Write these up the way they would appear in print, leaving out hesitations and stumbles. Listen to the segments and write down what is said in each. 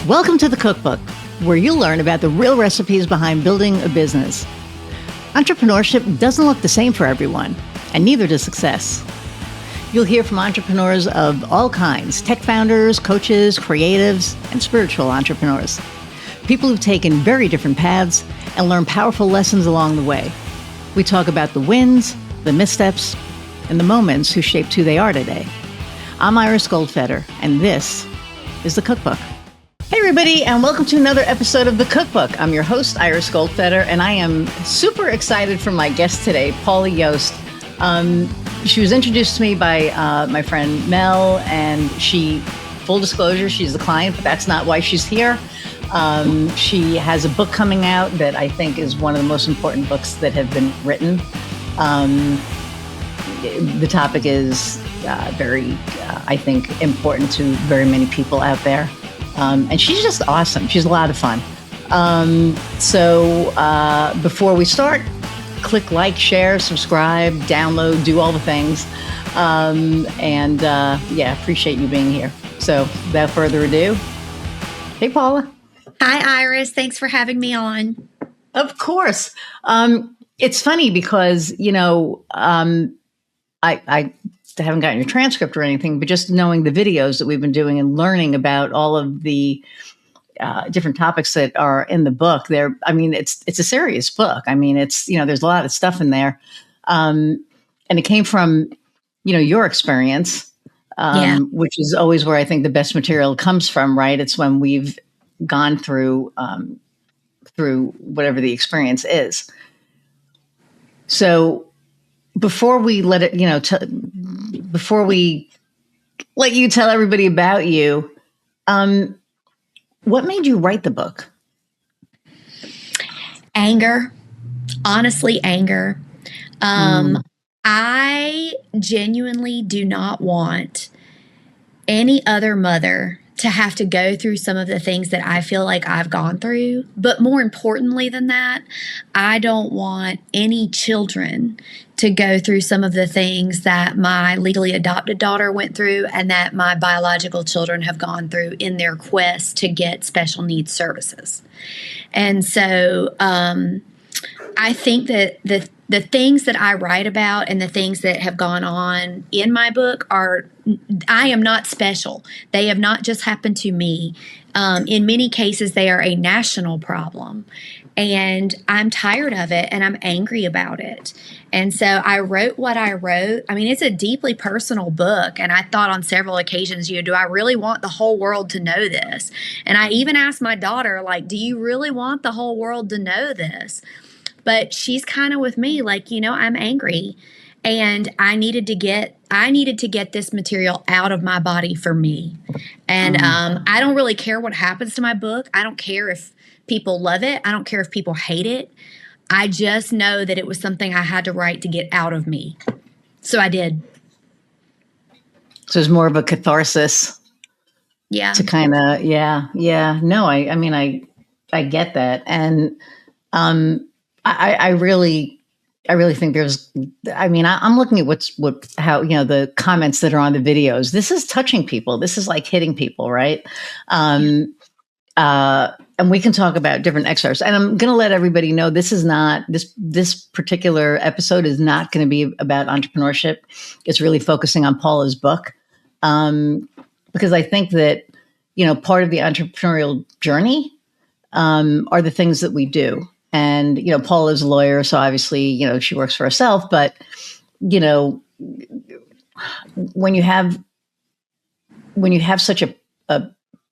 Welcome to the Cookbook, where you'll learn about the real recipes behind building a business. Entrepreneurship doesn't look the same for everyone, and neither does success. You'll hear from entrepreneurs of all kinds, tech founders, coaches, creatives, and spiritual entrepreneurs. People who've taken very different paths and learned powerful lessons along the way. We talk about the wins, the missteps, and the moments who shaped who they are today. I'm Ira Gold Fetter, and this is the Cookbook. Hey everybody, and welcome to another episode of the Cookbook. I'm your host, Ira Gold Fetter, and I am super excited for my guest today, Paula Yost. She was introduced to me by my friend Mel, and full disclosure, she's the client, but that's not why she's here. She has a book coming out that I think is one of the most important books that have been written. The topic is very, I think, important to very many people out there. And she's just awesome. She's a lot of fun. So before we start, click like, share, subscribe, download, do all the things. Appreciate you being here. So without further ado, hey, Paula. Hi, Iris. Thanks for having me on. Of course. It's funny because, I haven't gotten your transcript or anything, but just knowing the videos that we've been doing and learning about all of the different topics that are in the book it's a serious book. I mean, there's a lot of stuff in there. And it came from, your experience, which is always where I think the best material comes from, right? It's when we've gone through whatever the experience is. So before we let you tell everybody about you, what made you write the book? Anger. Honestly, anger. I genuinely do not want any other mother to have to go through some of the things that I feel like I've gone through. But more importantly than that, I don't want any children to go through some of the things that my legally adopted daughter went through and that my biological children have gone through in their quest to get special needs services. And so I think that the things that I write about and the things that have gone on in my book I am not special. They have not just happened to me. In many cases, they are a national problem. And I'm tired of it and I'm angry about it. And so I wrote what I wrote. I mean, it's a deeply personal book. And I thought on several occasions, do I really want the whole world to know this? And I even asked my daughter, do you really want the whole world to know this? But she's kind of with me, I'm angry. And I needed to get this material out of my body for me. And I don't really care what happens to my book. I don't care if people love it. I don't care if people hate it. I just know that it was something I had to write to get out of me. So I did. So it's more of a catharsis. Yeah. To kind of, yeah. No, I get that. And I really think there's, I'm looking at how the comments that are on the videos. This is touching people. This is like hitting people, right? And we can talk about different excerpts. And I'm going to let everybody know this particular episode is not going to be about entrepreneurship. It's really focusing on Paula's book. Because I think that, part of the entrepreneurial journey are the things that we do. And, Paula's a lawyer, so obviously, she works for herself. But, when you have such a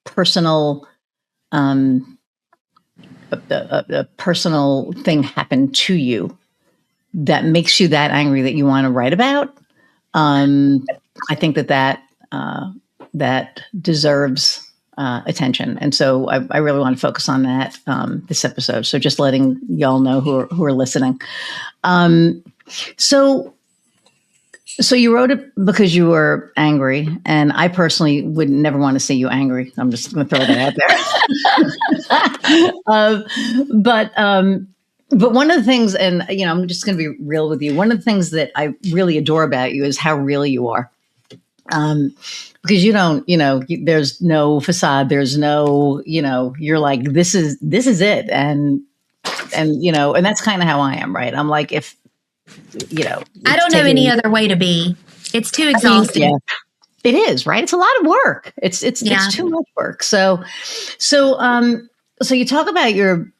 personal, a personal thing happen to you that makes you that angry that you want to write about, I think that deserves attention. And so I really want to focus on that this episode. So just letting y'all know who are listening. So you wrote it because you were angry, and I personally would never want to see you angry. I'm just going to throw that out there. But one of the things, and I'm just going to be real with you. One of the things that I really adore about you is how real you are. Because you don't, there's no facade, there's no, you're like, this is it. And that's kind of how I am, right? I'm like, if, I don't know any other way to be. It's too exhausting. Yeah, it is, right? It's a lot of work. It's too much work. So you talk about your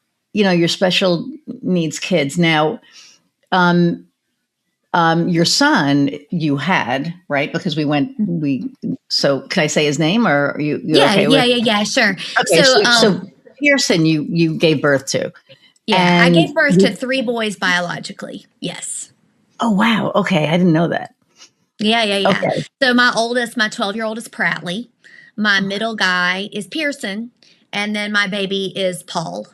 special needs kids. Now, your son you had, right? Because so can I say his name, or are you okay with? Yeah, sure. Okay, so Pearson, you gave birth to. Yeah, I gave birth to 3 boys biologically. Yes. Oh, wow. Okay. I didn't know that. Yeah. Okay. So my 12-year-old is Pratley. My middle guy is Pearson. And then my baby is Paul.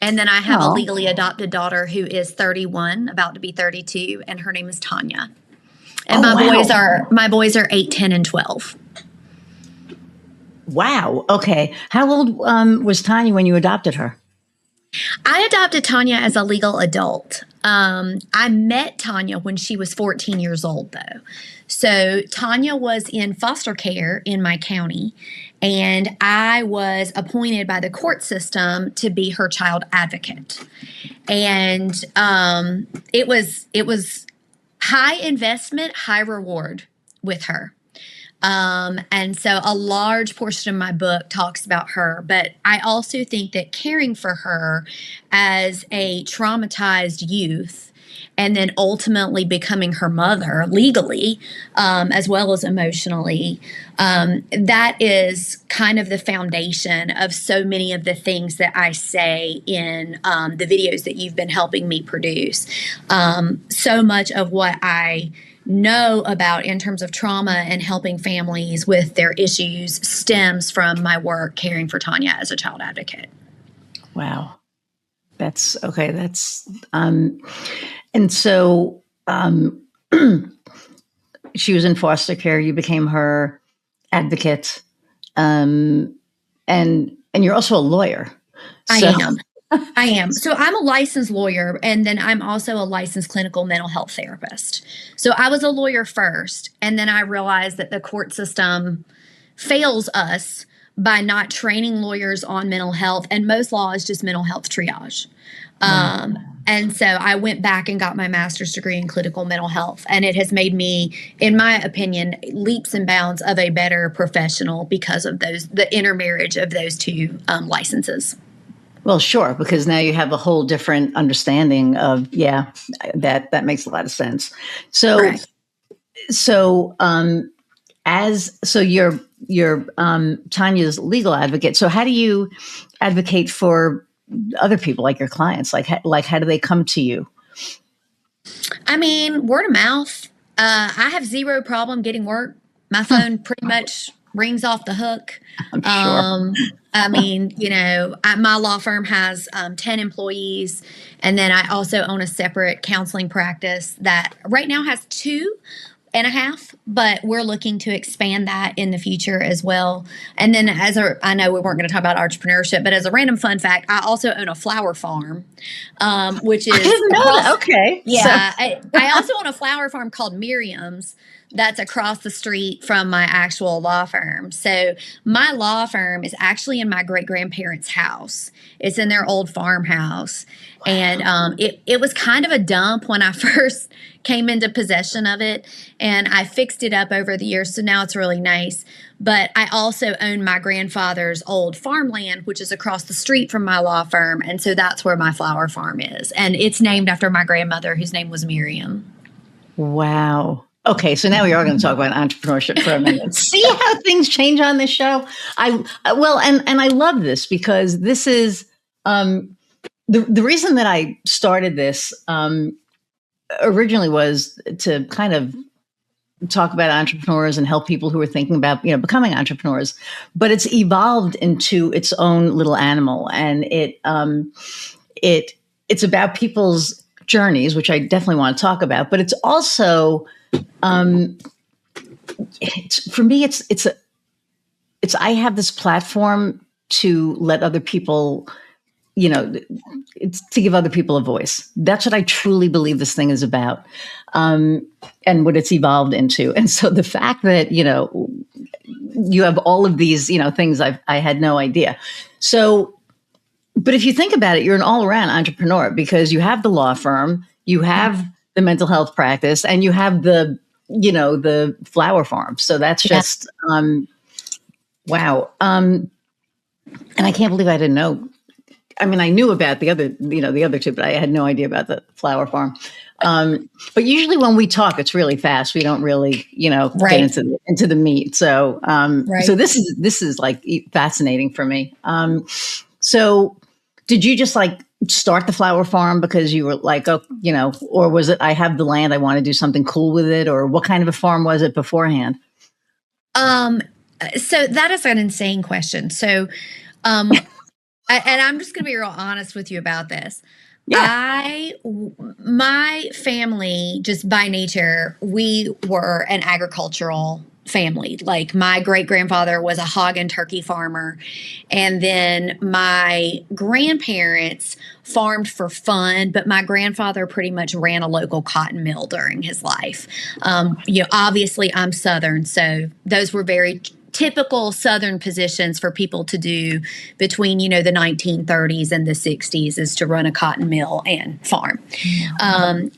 And then I have a legally adopted daughter who is 31, about to be 32, and her name is Tanya. And my boys are 8, 10, and 12. Wow. Okay. How old was Tanya when you adopted her? I adopted Tanya as a legal adult. I met Tanya when she was 14 years old, though. So Tanya was in foster care in my county, and I was appointed by the court system to be her child advocate. And it was high investment, high reward with her. And so a large portion of my book talks about her, but I also think that caring for her as a traumatized youth and then ultimately becoming her mother legally, as well as emotionally, that is kind of the foundation of so many of the things that I say in the videos that you've been helping me produce. So much of what I know about in terms of trauma and helping families with their issues stems from my work caring for Tanya as a child advocate. Wow. That's okay. That's, and so, she was in foster care. You became her advocate. And you're also a lawyer. I am. So I'm a licensed lawyer, and then I'm also a licensed clinical mental health therapist. So I was a lawyer first, and then I realized that the court system fails us by not training lawyers on mental health, and most law is just mental health triage. And so I went back and got my master's degree in clinical mental health, and it has made me, in my opinion, leaps and bounds of a better professional because of the intermarriage of those two licenses. Well, sure, because now you have a whole different understanding of, that makes a lot of sense. So, Correct. You're Tanya's legal advocate. So how do you advocate for other people, like your clients? Like how do they come to you? I mean, word of mouth. I have zero problem getting work. My phone pretty much rings off the hook. I'm sure. I mean, my law firm has 10 employees, and then I also own a separate counseling practice that right now has 2.5, but we're looking to expand that in the future as well. And then I know we weren't going to talk about entrepreneurship, but as a random fun fact, I also own a flower farm, which is— I didn't know that. Okay. Yeah. I also own a flower farm called Miriam's that's across the street from my actual law firm. So my law firm is actually in my great-grandparents' house. It's in their old farmhouse. Wow. And it was kind of a dump when I first came into possession of it, and I fixed it up over the years, so now it's really nice. But I also own my grandfather's old farmland, which is across the street from my law firm, and so that's where my flower farm is. And it's named after my grandmother, whose name was Miriam. Wow. Okay, so now we are going to talk about entrepreneurship for a minute. See how things change on this show? And I love this because this is the reason that I started this originally was to kind of talk about entrepreneurs and help people who are thinking about becoming entrepreneurs. But it's evolved into its own little animal, and it's about people's journeys, which I definitely want to talk about. But it's also for me, it's I have this platform to let other people, it's to give other people a voice. That's what I truly believe this thing is about, and what it's evolved into. And so the fact that, you have all of these, things I had no idea. So, but if you think about it, you're an all around entrepreneur because you have the law firm, you have the mental health practice, and you have the flower farm. So that's just, wow. And I can't believe I didn't know. I mean, I knew about the other two, but I had no idea about the flower farm. But usually when we talk, it's really fast. We don't really, get into the meat. So, so this is like fascinating for me. So did you just like start the flower farm because you were like, or was it, I have the land, I want to do something cool with it? Or what kind of a farm was it beforehand? So that is an insane question. So, and I'm just going to be real honest with you about this. Yeah. My family, just by nature, we were an agricultural family. Like my great grandfather was a hog and turkey farmer. And then my grandparents farmed for fun, but my grandfather pretty much ran a local cotton mill during his life. Obviously I'm Southern, so those were very typical Southern positions for people to do between, the 1930s and the 60s is to run a cotton mill and farm.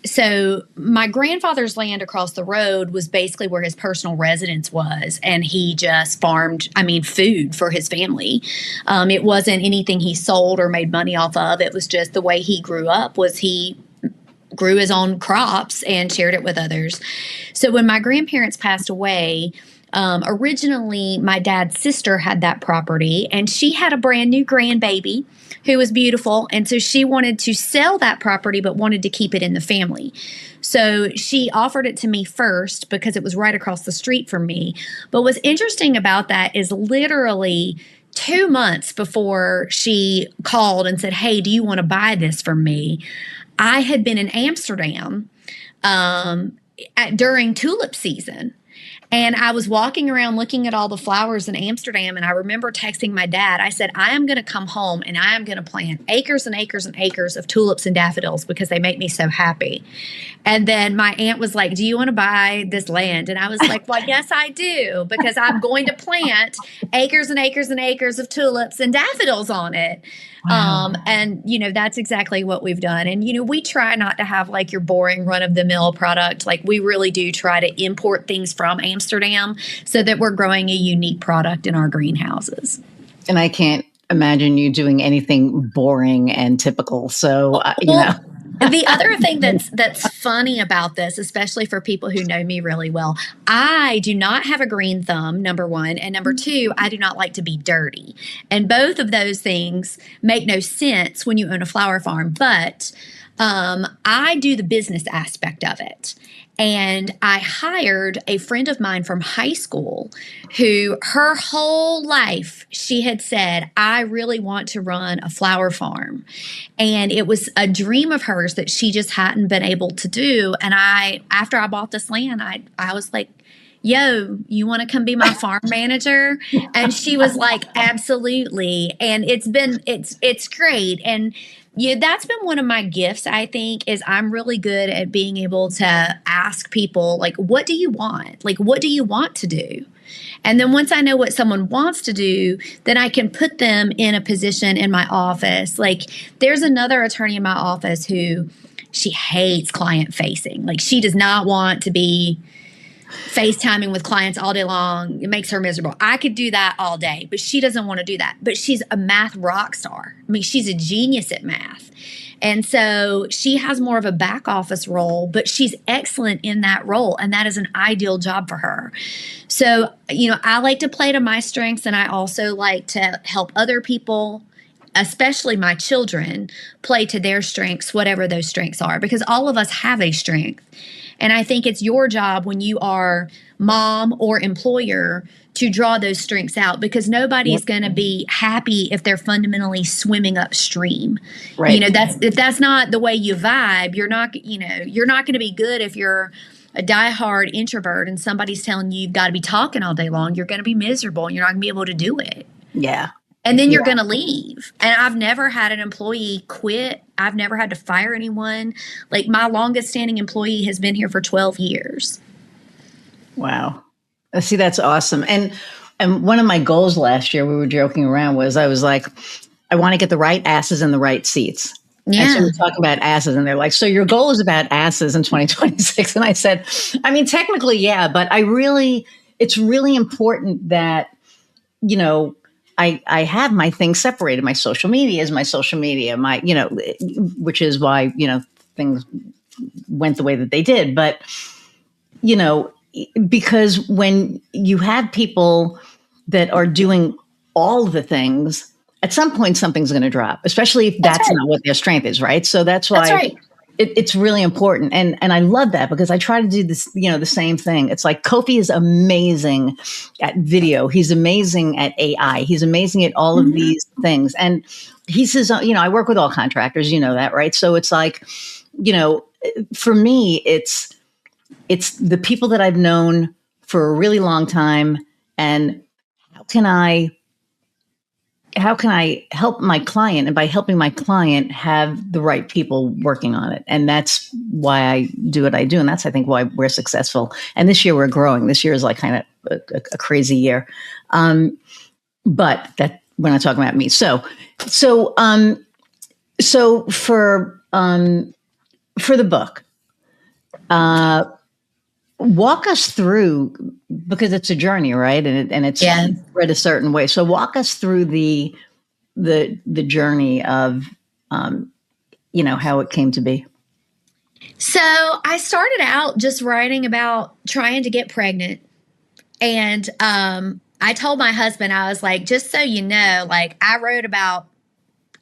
So my grandfather's land across the road was basically where his personal residence was. And he just farmed, food for his family. It wasn't anything he sold or made money off of. It was just the way he grew up was he grew his own crops and shared it with others. So when my grandparents passed away, originally, my dad's sister had that property, and she had a brand new grandbaby who was beautiful. And so she wanted to sell that property, but wanted to keep it in the family. So she offered it to me first because it was right across the street from me. But what's interesting about that is literally 2 months before she called and said, "Hey, do you want to buy this from me?" I had been in Amsterdam during tulip season. And I was walking around looking at all the flowers in Amsterdam, and I remember texting my dad. I said, I am going to come home and I am going to plant acres and acres and acres of tulips and daffodils because they make me so happy. And then my aunt was like, "Do you want to buy this land?" And I was like, "Well, yes, I do, because I'm going to plant acres and acres and acres of tulips and daffodils on it." Wow. And, that's exactly what we've done. And, we try not to have like your boring run of the mill product. Like we really do try to import things from Amsterdam so that we're growing a unique product in our greenhouses. And I can't imagine you doing anything boring and typical. So, The other thing that's funny about this, especially for people who know me really well, I do not have a green thumb, number one. And number two, I do not like to be dirty. And both of those things make no sense when you own a flower farm. But I do the business aspect of it. And I hired a friend of mine from high school who her whole life she had said, "I really want to run a flower farm." And it was a dream of hers that she just hadn't been able to do. And after I bought this land, I was like, "Yo, you want to come be my farm manager?" And she was like, "Absolutely." And it's great. And that's been one of my gifts, I think, is I'm really good at being able to ask people, like, what do you want? Like, what do you want to do? And then once I know what someone wants to do, then I can put them in a position in my office. Like, there's another attorney in my office who she hates client facing. Like, she does not want to be FaceTiming with clients all day long. It makes her miserable. I could do that all day, but she doesn't want to do that. But she's a math rock star. She's a genius at math. And so she has more of a back office role, but she's excellent in that role. And that is an ideal job for her. So, I like to play to my strengths, and I also like to help other people, especially my children, play to their strengths, whatever those strengths are, because all of us have a strength. And I think it's your job when you are mom or employer to draw those strengths out, because nobody is going to be happy if they're fundamentally swimming upstream. Right. If that's not the way you vibe, you're not going to be good if you're a diehard introvert and somebody's telling you you've got to be talking all day long. You're going to be miserable and you're not going to be able to do it. Yeah. And then you're Yeah. going to leave. And I've never had an employee quit. I've never had to fire anyone. Like my longest standing employee has been here for 12 years. Wow. See, that's awesome. And one of my goals last year, we were joking around, was I was like, I want to get the right asses in the right seats. Yeah. And so we're talking about asses, and they're like, so your goal is about asses in 2026. And I said, I mean, technically, yeah, but it's really important that, you know, I have my things separated. My social media is my social media, which is why, things went the way that they did. But, because when you have people that are doing all the things, at some point something's going to drop, especially if that's right. not what their strength is, right? So that's why right. it's really important. And I love that, because I try to do this, the same thing. It's like Kofi is amazing at video. He's amazing at AI. He's amazing at all of these things. And he says, I work with all contractors, that, right? So it's like, for me, it's the people that I've known for a really long time, and how can I help my client, and by helping my client have the right people working on it. And that's why I do what I do. And that's, I think, why we're successful. And this year we're growing. This year is like kind of a crazy year. But that we're not talking about me. So for the book, walk us through, because it's a journey, right? And it's read a certain way. So walk us through the journey of, how it came to be. So I started out just writing about trying to get pregnant. And I told my husband, I was like, just so you know, like I wrote about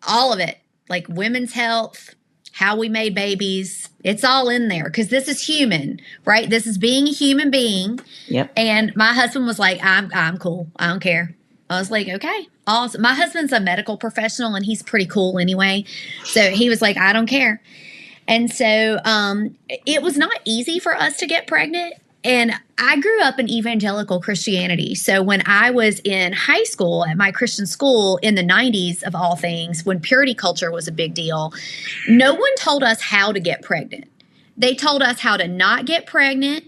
all of it, like women's health, how we made babies. It's all in there because this is human, right? This is being a human being. Yep. And my husband was like, I'm cool. I don't care. I was like, okay, awesome. My husband's a medical professional and he's pretty cool anyway. So he was like, I don't care. And so it was not easy for us to get pregnant. And I grew up in evangelical Christianity. So when I was in high school at my Christian school in the 90s, of all things, when purity culture was a big deal, no one told us how to get pregnant. They told us how to not get pregnant.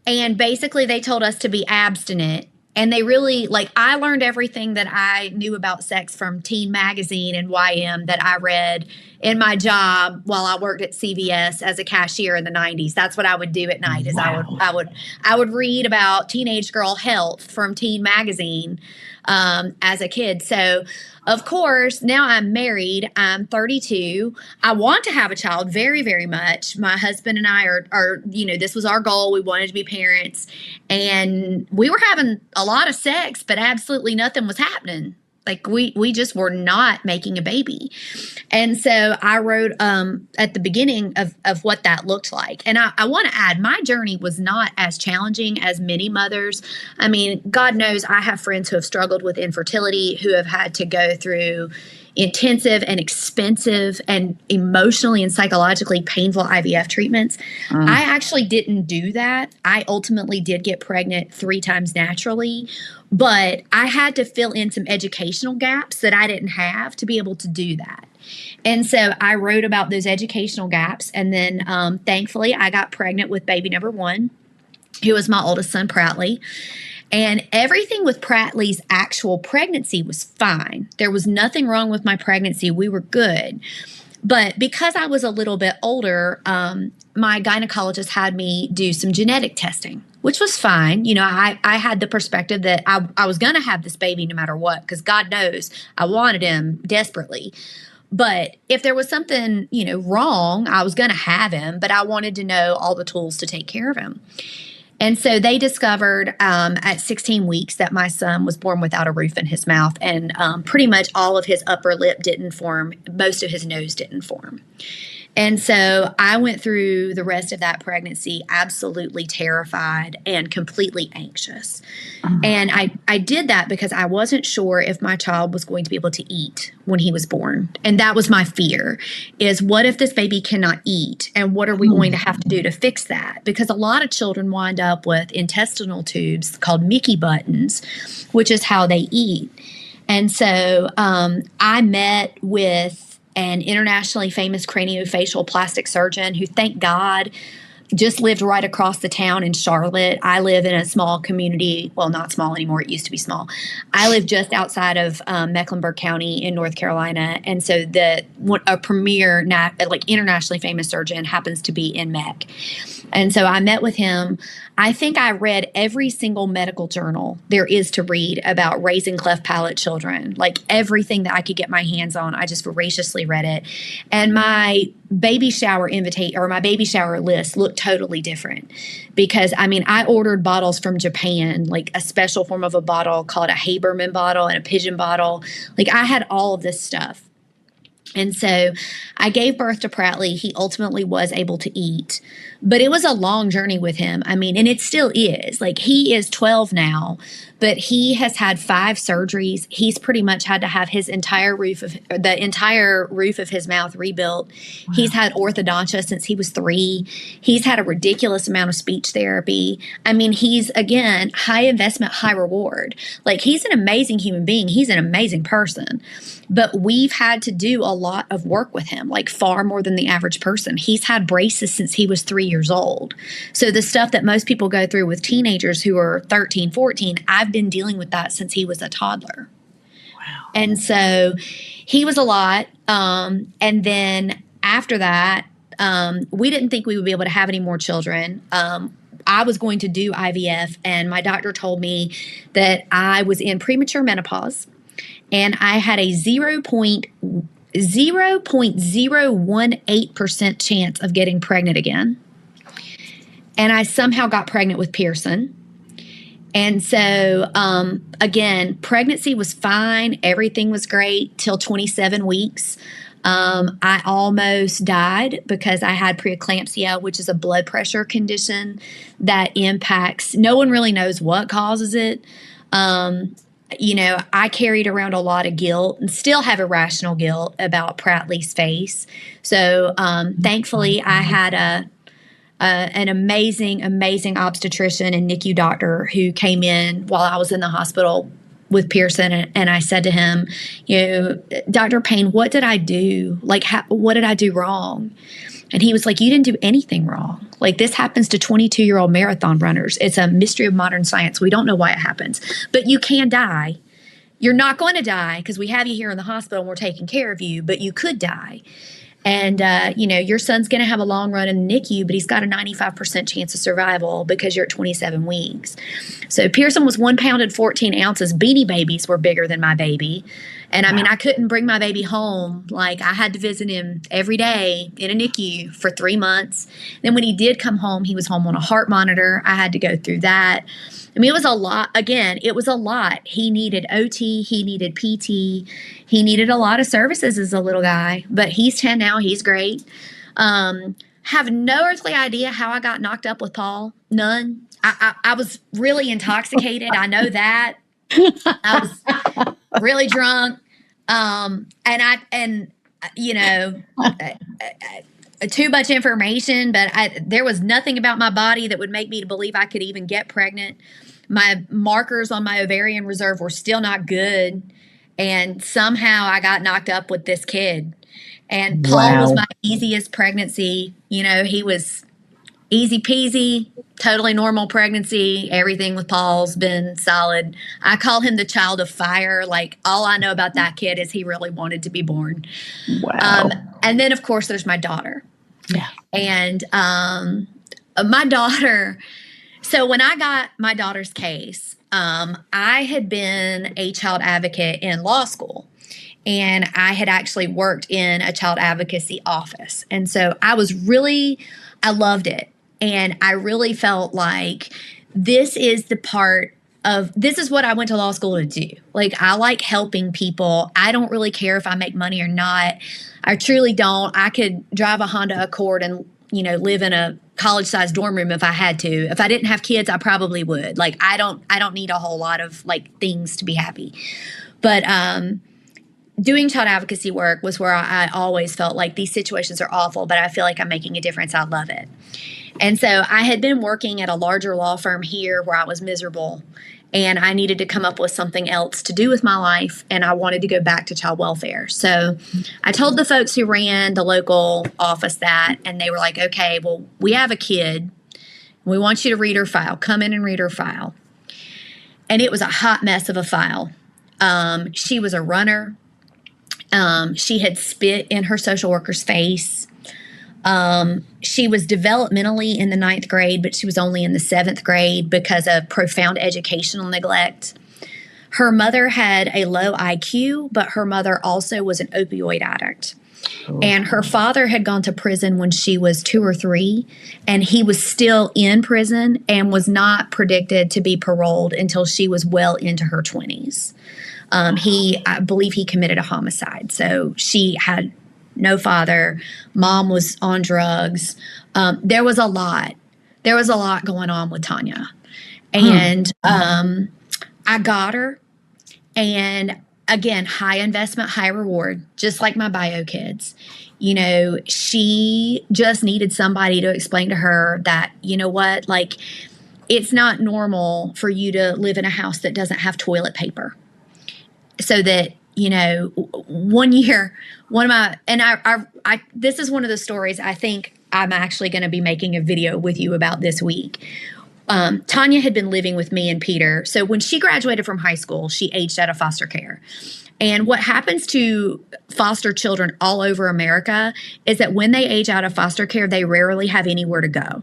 And basically they told us to be abstinent. And they really, like, I learned everything that I knew about sex from Teen Magazine and YM that I read in my job while I worked at CVS as a cashier in the 90s. That's what I would do at night. Is Wow. I would read about teenage girl health from Teen Magazine as a kid. So, of course, now I'm married. I'm 32. I want to have a child very, very much. My husband and I are, this was our goal. We wanted to be parents. And we were having a lot of sex, but absolutely nothing was happening. Like we just were not making a baby. And so I wrote at the beginning of what that looked like. And I want to add, my journey was not as challenging as many mothers. I mean, God knows I have friends who have struggled with infertility, who have had to go through intensive and expensive and emotionally and psychologically painful IVF treatments. I actually didn't do that. I ultimately did get pregnant 3 times naturally, but I had to fill in some educational gaps that I didn't have to be able to do that. And so I wrote about those educational gaps. And then thankfully, I got pregnant with baby number 1, who was my oldest son, Pratley. And everything with Pratley's actual pregnancy was fine. There was nothing wrong with my pregnancy. We were good. But because I was a little bit older, my gynecologist had me do some genetic testing, which was fine. You know, I had the perspective that I was going to have this baby no matter what, because God knows I wanted him desperately. But if there was something, wrong, I was going to have him, but I wanted to know all the tools to take care of him. And so they discovered at 16 weeks that my son was born without a roof in his mouth, and pretty much all of his upper lip didn't form. Most of his nose didn't form. And so I went through the rest of that pregnancy absolutely terrified and completely anxious. And I did that because I wasn't sure if my child was going to be able to eat when he was born. And that was my fear, is what if this baby cannot eat? And what are we going to have to do to fix that? Because a lot of children wind up with intestinal tubes called Mickey buttons, which is how they eat. And so I met with an internationally famous craniofacial plastic surgeon who, thank God, just lived right across the town in Charlotte. I live in a small community. Well, not small anymore. It used to be small. I live just outside of Mecklenburg County in North Carolina. And so a premier, internationally famous surgeon happens to be in Mech. And so I met with him. I think I read every single medical journal there is to read about raising cleft palate children. Like everything that I could get my hands on, I just voraciously read it. And my baby shower my baby shower list looked totally different because I ordered bottles from Japan, like a special form of a bottle called a Haberman bottle and a pigeon bottle. Like I had all of this stuff. And so I gave birth to Prattley. He ultimately was able to eat, but it was a long journey with him. And it still is. Like he is 12 now, but he has had 5 surgeries. He's pretty much had to have the entire roof of his mouth rebuilt. Wow. He's had orthodontia since he was 3. He's had a ridiculous amount of speech therapy. He's, again, high investment, high reward. Like he's an amazing human being. He's an amazing person. But we've had to do a lot of work with him, like far more than the average person. He's had braces since he was 3 years old. So the stuff that most people go through with teenagers who are 13, 14, I've been dealing with that since he was a toddler. Wow. And so he was a lot. And then after that, we didn't think we would be able to have any more children. I was going to do IVF, and my doctor told me that I was in premature menopause. And I had a 0.018% chance of getting pregnant again. And I somehow got pregnant with Pearson. And so, again, pregnancy was fine. Everything was great till 27 weeks. I almost died because I had preeclampsia, which is a blood pressure condition that impacts, no one really knows what causes it. I carried around a lot of guilt and still have irrational guilt about Prattley's face. So thankfully, I had an amazing obstetrician and NICU doctor who came in while I was in the hospital with Pearson. And I said to him, Dr. Payne, what did I do? Like, what did I do wrong? And he was like, you didn't do anything wrong. Like, this happens to 22-year-old marathon runners. It's a mystery of modern science. We don't know why it happens. But you can die. You're not going to die because we have you here in the hospital and we're taking care of you, but you could die. And, your son's going to have a long run in the NICU, but he's got a 95% chance of survival because you're at 27 weeks. So Pearson was 1 pound and 14 ounces. Beanie Babies were bigger than my baby. And I couldn't bring my baby home. Like I had to visit him every day in a NICU for 3 months. Then when he did come home, he was home on a heart monitor. I had to go through that. It was a lot. Again, it was a lot. He needed OT. He needed PT. He needed a lot of services as a little guy, but he's 10 now. He's great. Have no earthly idea how I got knocked up with Paul. None. I was really intoxicated. I know that. I was really drunk. Too much information, but there was nothing about my body that would make me to believe I could even get pregnant. My markers on my ovarian reserve were still not good. And somehow I got knocked up with this kid. And Paul was my easiest pregnancy. He was easy peasy, totally normal pregnancy. Everything with Paul's been solid. I call him the child of fire. Like, all I know about that kid is he really wanted to be born. Wow. And then, of course, there's my daughter. Yeah. And my daughter, so when I got my daughter's case, I had been a child advocate in law school. And I had actually worked in a child advocacy office. And so I loved it. And I really felt like this is what I went to law school to do. Like, I like helping people. I don't really care if I make money or not. I truly don't. I could drive a Honda Accord and, live in a college-sized dorm room if I had to. If I didn't have kids, I probably would. Like, I don't need a whole lot of things to be happy. But doing child advocacy work was where I always felt like these situations are awful, but I feel like I'm making a difference. I love it. And so I had been working at a larger law firm here where I was miserable. and I needed to come up with something else to do with my life, and I wanted to go back to child welfare. So I told the folks who ran the local office that, and they were like, okay, well, we have a kid. We want you to read her file. Come in and read her file. And it was a hot mess of a file. She was a runner. She had spit in her social worker's face. She was developmentally in the 9th grade, but she was only in the 7th grade because of profound educational neglect. Her mother had a low IQ, but her mother also was an opioid addict. Oh. And her father had gone to prison when she was 2 or 3, and he was still in prison and was not predicted to be paroled until she was well into her 20s. I believe he committed a homicide. So she had no father. Mom was on drugs. There was a lot. There was a lot going on with Tanya. And I got her. And again, high investment, high reward, just like my bio kids. You know, she just needed somebody to explain to her that, you know what, like, it's not normal for you to live in a house that doesn't have toilet paper. So that, you know, one year, this is one of the stories I think I'm actually going to be making a video with you about this week. Tanya had been living with me and Peter. So when she graduated from high school, she aged out of foster care. And what happens to foster children all over America is that when they age out of foster care, they rarely have anywhere to go.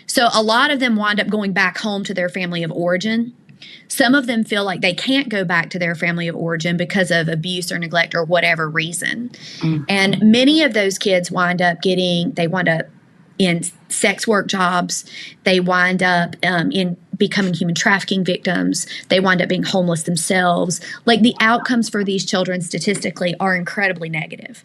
So a lot of them wind up going back home to their family of origin. Some of them feel like they can't go back to their family of origin because of abuse or neglect or whatever reason. Mm-hmm. And many of those kids wind up in sex work jobs. They wind up in becoming human trafficking victims. They wind up being homeless themselves. Like, the outcomes for these children statistically are incredibly negative.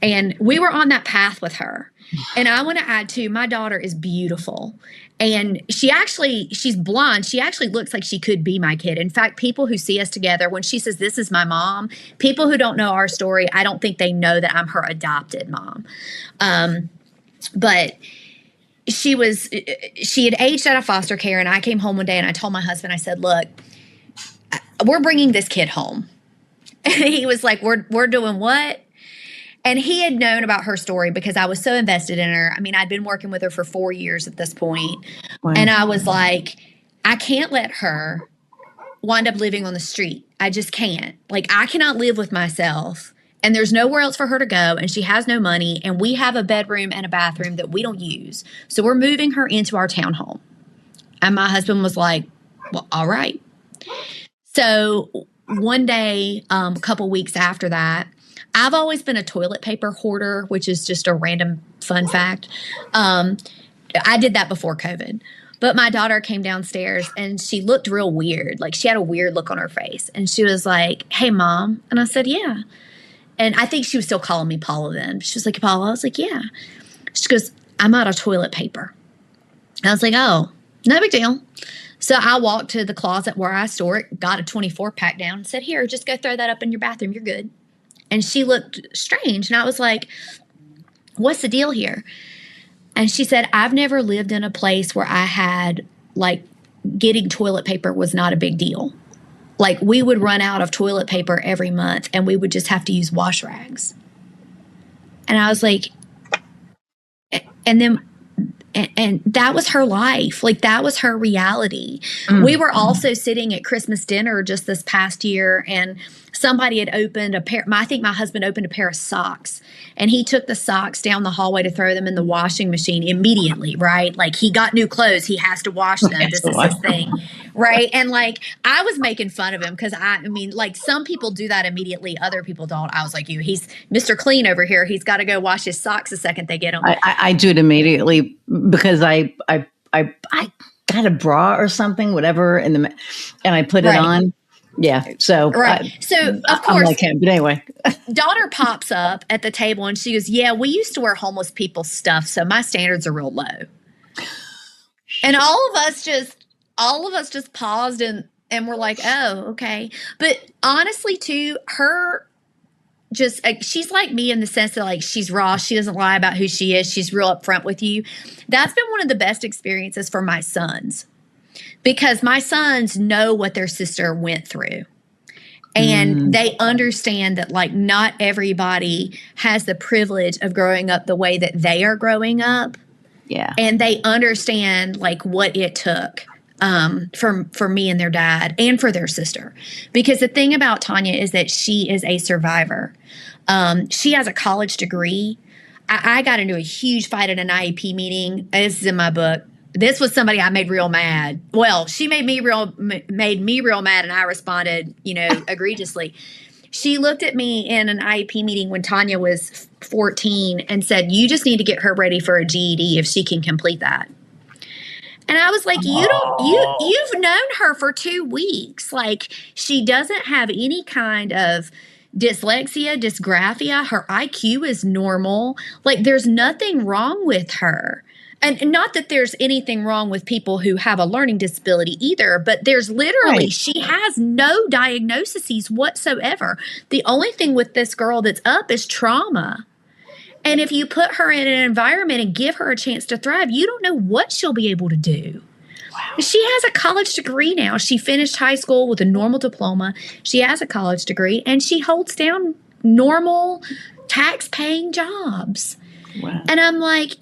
And we were on that path with her. And I want to add too, my daughter is beautiful. And she's blonde. She actually looks like she could be my kid. In fact, people who see us together, when she says, this is my mom, people who don't know our story, I don't think they know that I'm her adopted mom. But she had aged out of foster care, and I came home one day and I told my husband, I said, look, we're bringing this kid home. And he was like, we're doing what? And he had known about her story because I was so invested in her. I mean, I'd been working with her for 4 years at this point. Wow. And I was like, I can't let her wind up living on the street. I just can't. Like, I cannot live with myself, and there's nowhere else for her to go, and she has no money, and we have a bedroom and a bathroom that we don't use. So we're moving her into our townhome. And my husband was like, well, all right. So one day, a couple weeks after that, I've always been a toilet paper hoarder, which is just a random fun fact. I did that before COVID. But my daughter came downstairs and she looked real weird. Like, she had a weird look on her face. And she was like, hey, Mom. And I said, yeah. And I think she was still calling me Paula then. She was like, Paula? I was like, yeah. She goes, I'm out of toilet paper. And I was like, oh, no big deal. So I walked to the closet where I store it, got a 24-pack down, and said, here, just go throw that up in your bathroom. You're good. And she looked strange. And I was like, what's the deal here? And she said, I've never lived in a place where I had, like, getting toilet paper was not a big deal. Like, we would run out of toilet paper every month and we would just have to use wash rags. And I was like, and that was her life. Like, that was her reality. Mm-hmm. We were also sitting at Christmas dinner just this past year, and somebody had opened I think my husband opened a pair of socks, and he took the socks down the hallway to throw them in the washing machine immediately, right? Like, he got new clothes. He has to wash them. This is his thing, right? And, like, I was making fun of him because, I mean, like, some people do that immediately. Other people don't. I was like, he's Mr. Clean over here. He's got to go wash his socks the second they get them. I do it immediately because I got a bra or something, whatever, and I put it on. Yeah. So, right. So of course, I'm like him, but anyway, daughter pops up at the table and she goes, yeah, we used to wear homeless people's stuff. So my standards are real low. And all of us just paused and we're like, oh, okay. But honestly too, she's like me in the sense that, like, she's raw. She doesn't lie about who she is. She's real upfront with you. That's been one of the best experiences for my sons. because my sons know what their sister went through. And they understand that, like, not everybody has the privilege of growing up the way that they are growing up. Yeah. And they understand, like, what it took for me and their dad and for their sister. Because the thing about Tanya is that she is a survivor. She has a college degree. I got into a huge fight at an IEP meeting. This is in my book. This was somebody I made real mad. Well, she made me real mad, and I responded, egregiously. She looked at me in an IEP meeting when Tanya was 14 and said, "You just need to get her ready for a GED if she can complete that." And I was like, you've known her for 2 weeks. Like, she doesn't have any kind of dyslexia, dysgraphia. Her IQ is normal. Like, there's nothing wrong with her. And not that there's anything wrong with people who have a learning disability either, but there's literally, she has no diagnoses whatsoever. The only thing with this girl that's up is trauma. And if you put her in an environment and give her a chance to thrive, you don't know what she'll be able to do. Wow. She has a college degree now. She finished high school with a normal diploma. She has a college degree, and she holds down normal tax-paying jobs. Wow. And I'm like,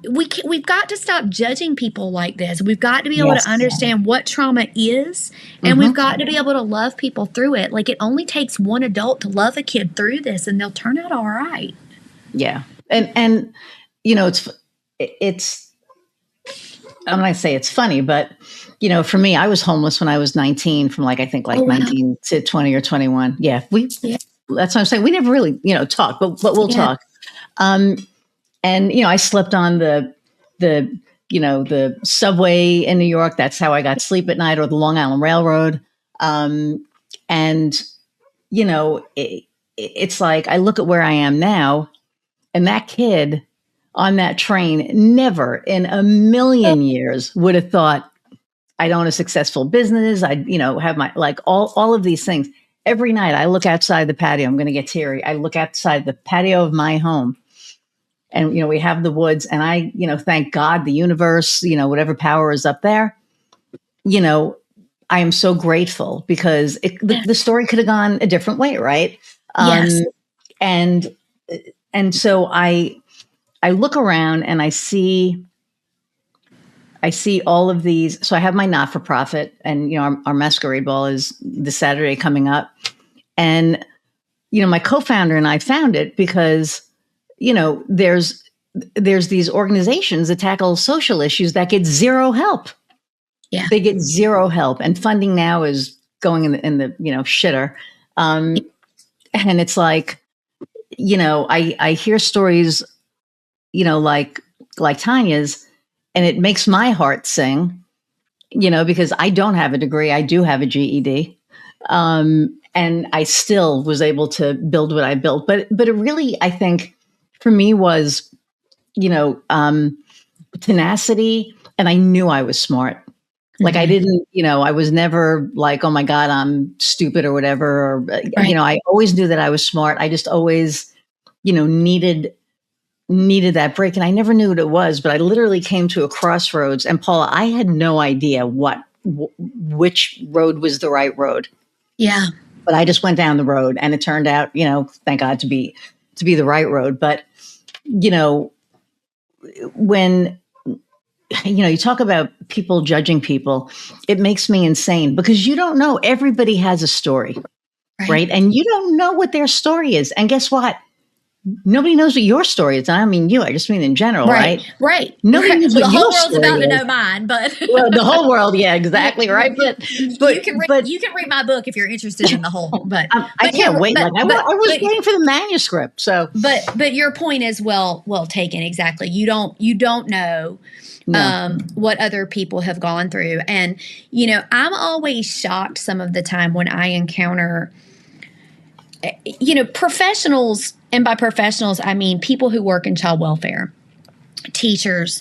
we've got to stop judging people like this. We've got to be able to understand what trauma is, and we've got to be able to love people through it. Like, it only takes one adult to love a kid through this, and they'll turn out all right. Yeah. And it's I'm going to say it's funny, but for me, I was homeless when I was 19 from 19 to 20 or 21. Yeah. That's what I'm saying. We never really, talk, but we'll talk. And, I slept on the subway in New York. That's how I got sleep at night, or the Long Island Railroad. It's like, I look at where I am now, and that kid on that train never in a million years would have thought I'd own a successful business. I'd, have my, all of these things. Every night I look outside the patio. I'm going to get teary. I look outside the patio of my home. And, we have the woods, and I, thank God, the universe, whatever power is up there, I am so grateful, because the story could have gone a different way. Right. Yes. And so I look around, and I see all of these. So I have my not-for-profit, and, our masquerade ball is this Saturday coming up. And, my co-founder and I found it because, there's these organizations that tackle social issues that get zero help. Yeah. They get zero help, and funding now is going in the shitter. And it's like, I hear stories, like Tanya's, and it makes my heart sing, because I don't have a degree. I do have a GED. And I still was able to build what I built. But it really, I think, for me was, tenacity. And I knew I was smart. Like, I didn't, I was never like, oh my God, I'm stupid or whatever. Or, right. I always knew that I was smart. I just always, needed that break. And I never knew what it was, but I literally came to a crossroads. And Paula, I had no idea which road was the right road. Yeah. But I just went down the road, and it turned out, thank God, to be the right road. But, when, you talk about people judging people, it makes me insane, because you don't know. Everybody has a story, right? And you don't know what their story is. And guess what? Nobody knows what your story is. I don't mean you. I just mean in general, right? Right. Nobody knows what the your whole world's story about is. to know mine, but well, the whole world, yeah, exactly, right. But you can read my book if you're interested in the whole. But I can't wait. I was waiting for the manuscript. So, but your point is well taken. Exactly. You don't know. No. What other people have gone through. And, I'm always shocked some of the time when I encounter, professionals, and by professionals, I mean people who work in child welfare, teachers,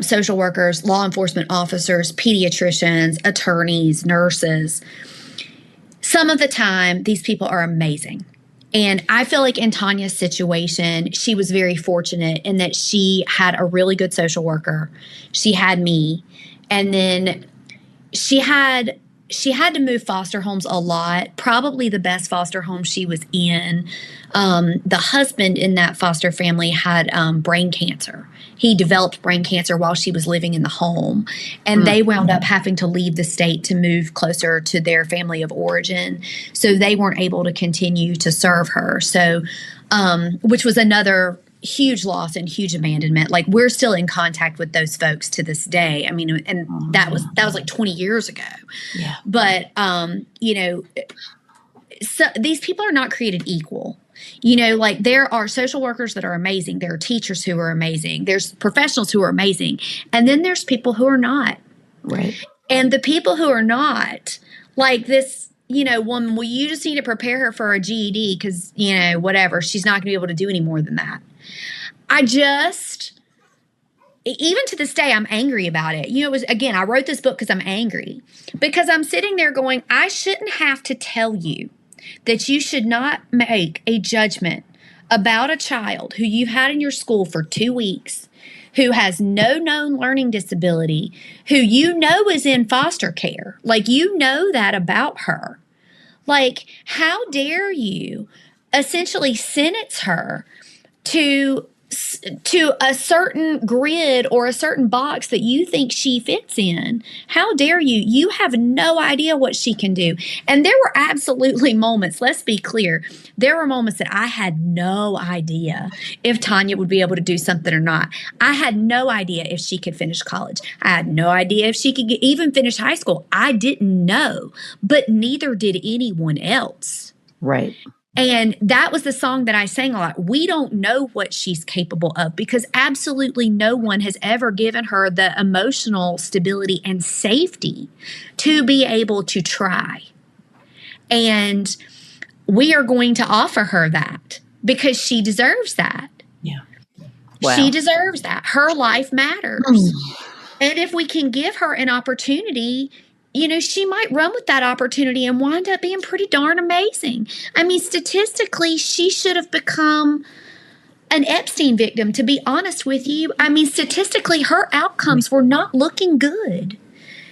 social workers, law enforcement officers, pediatricians, attorneys, nurses. Some of the time, these people are amazing. And I feel like in Tanya's situation, she was very fortunate in that she had a really good social worker. She had me. And then she had to move foster homes a lot. Probably the best foster home she was in. The husband in that foster family had brain cancer. He developed brain cancer while she was living in the home, and they wound up having to leave the state to move closer to their family of origin. So they weren't able to continue to serve her. So, which was another huge loss and huge abandonment. Like, we're still in contact with those folks to this day. I mean, and that was like 20 years ago. Yeah. But so these people are not created equal. Like, there are social workers that are amazing. There are teachers who are amazing. There's professionals who are amazing. And then there's people who are not. Right. And the people who are not, like this, woman, well, you just need to prepare her for a GED because, whatever, she's not going to be able to do any more than that. Even to this day, I'm angry about it. I wrote this book because I'm angry. Because I'm sitting there going, I shouldn't have to tell you that you should not make a judgment about a child who you've had in your school for 2 weeks, who has no known learning disability, who is in foster care. Like, that about her. Like, how dare you essentially sentence her to a certain grid or a certain box that you think she fits in? How dare you? You have no idea what she can do. And there were absolutely moments, let's be clear, there were moments that I had no idea if Tanya would be able to do something or not. I had no idea if she could finish college. I had no idea if she could even finish high school. I didn't know, but neither did anyone else. Right. And that was the song that I sang a lot. We don't know what she's capable of because absolutely no one has ever given her the emotional stability and safety to be able to try. And we are going to offer her that because she deserves that. Yeah. Wow. She deserves that. Her life matters. And if we can give her an opportunity, she might run with that opportunity and wind up being pretty darn amazing. I mean, statistically, she should have become an Epstein victim, to be honest with you. I mean, statistically, her outcomes were not looking good.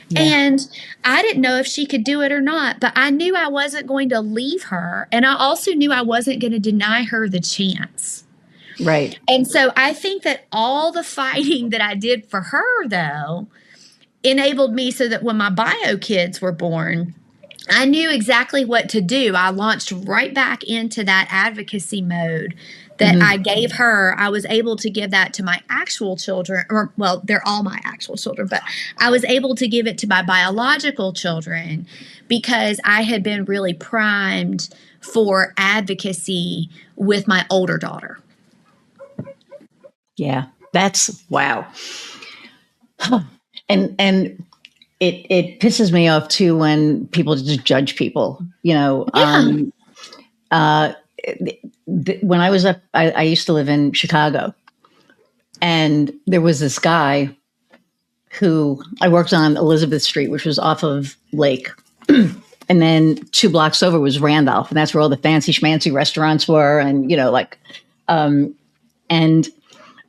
Yeah. And I didn't know if she could do it or not, but I knew I wasn't going to leave her. And I also knew I wasn't going to deny her the chance. Right. And so I think that all the fighting that I did for her, though, enabled me so that when my bio kids were born, I knew exactly what to do. I launched right back into that advocacy mode that I gave her. I was able to give that to my actual children, or, well, they're all my actual children, but I was able to give it to my biological children because I had been really primed for advocacy with my older daughter. Yeah, that's wow. And it pisses me off too when people just judge people. When I was up, I used to live in Chicago, and there was this guy who I worked on Elizabeth Street, which was off of Lake, and then 2 blocks over was Randolph, and that's where all the fancy schmancy restaurants were, and and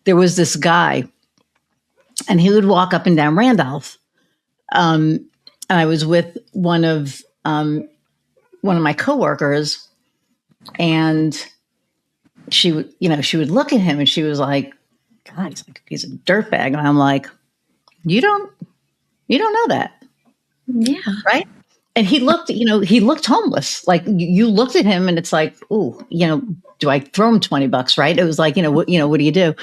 there was this guy. And he would walk up and down Randolph. And I was with one of my coworkers, and she would look at him and she was like, God, he's a dirtbag. And I'm like, you don't know that. Yeah. Right. And he looked homeless. Like you looked at him and it's like, ooh, do I throw him $20? Right. It was like, what do you do?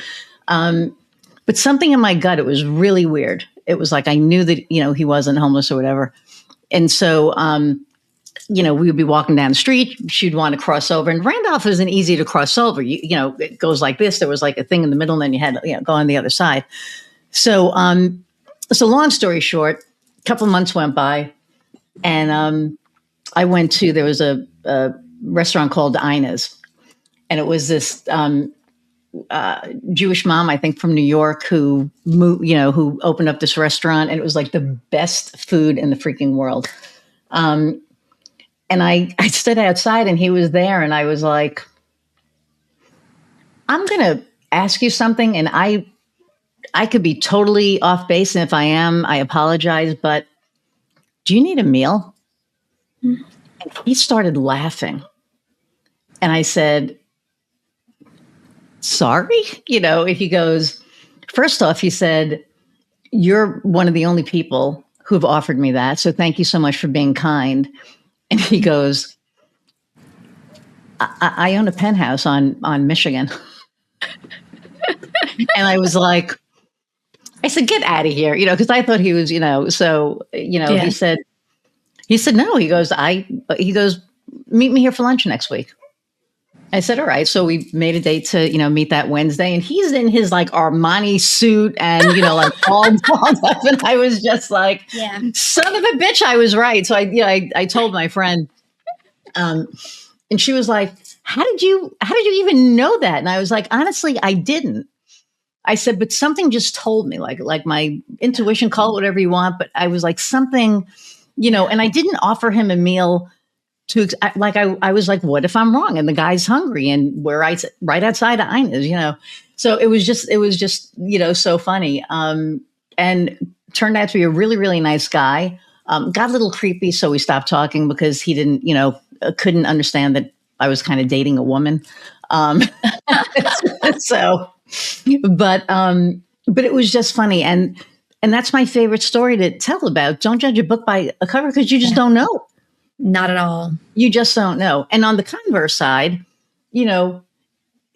But something in my gut, it was really weird. It was like I knew that, he wasn't homeless or whatever. And so, we would be walking down the street. She'd want to cross over. And Randolph isn't easy to cross over. It goes like this. There was like a thing in the middle, and then you had to go on the other side. So long story short, a couple of months went by, and I went to, there was a restaurant called Ina's. And it was this Jewish mom, I think from New York, who moved, who opened up this restaurant, and it was like the best food in the freaking world. And I stood outside, and he was there, and I was like, I'm going to ask you something. And I I could be totally off base. And if I am, I apologize, but do you need a meal? And he started laughing. And I said, sorry? And he goes, first off, he said, you're one of the only people who've offered me that. So thank you so much for being kind. And he goes, I own a penthouse on Michigan. And I was like, I said, get out of here, because I thought he was, so, Yeah. he said, no, he goes, meet me here for lunch next week. I said, all right. So we made a date to, meet that Wednesday, and he's in his like Armani suit and, like all dolled up. And I was just like, Yeah. son of a bitch, I was right. So I told my friend, and she was like, how did you even know that? And I was like, honestly, I didn't. I said, but something just told me, like my intuition, call it whatever you want. But I was like something, and I didn't offer him a meal I was like, what if I'm wrong? And the guy's hungry and we're right outside of Ina's, So it was just, so funny. And turned out to be a really, really nice guy. Got a little creepy. So we stopped talking because he didn't, couldn't understand that I was kind of dating a woman. So, but it was just funny. And that's my favorite story to tell about. Don't judge a book by a cover because you just don't know. Not at all. You just don't know. And on the converse side,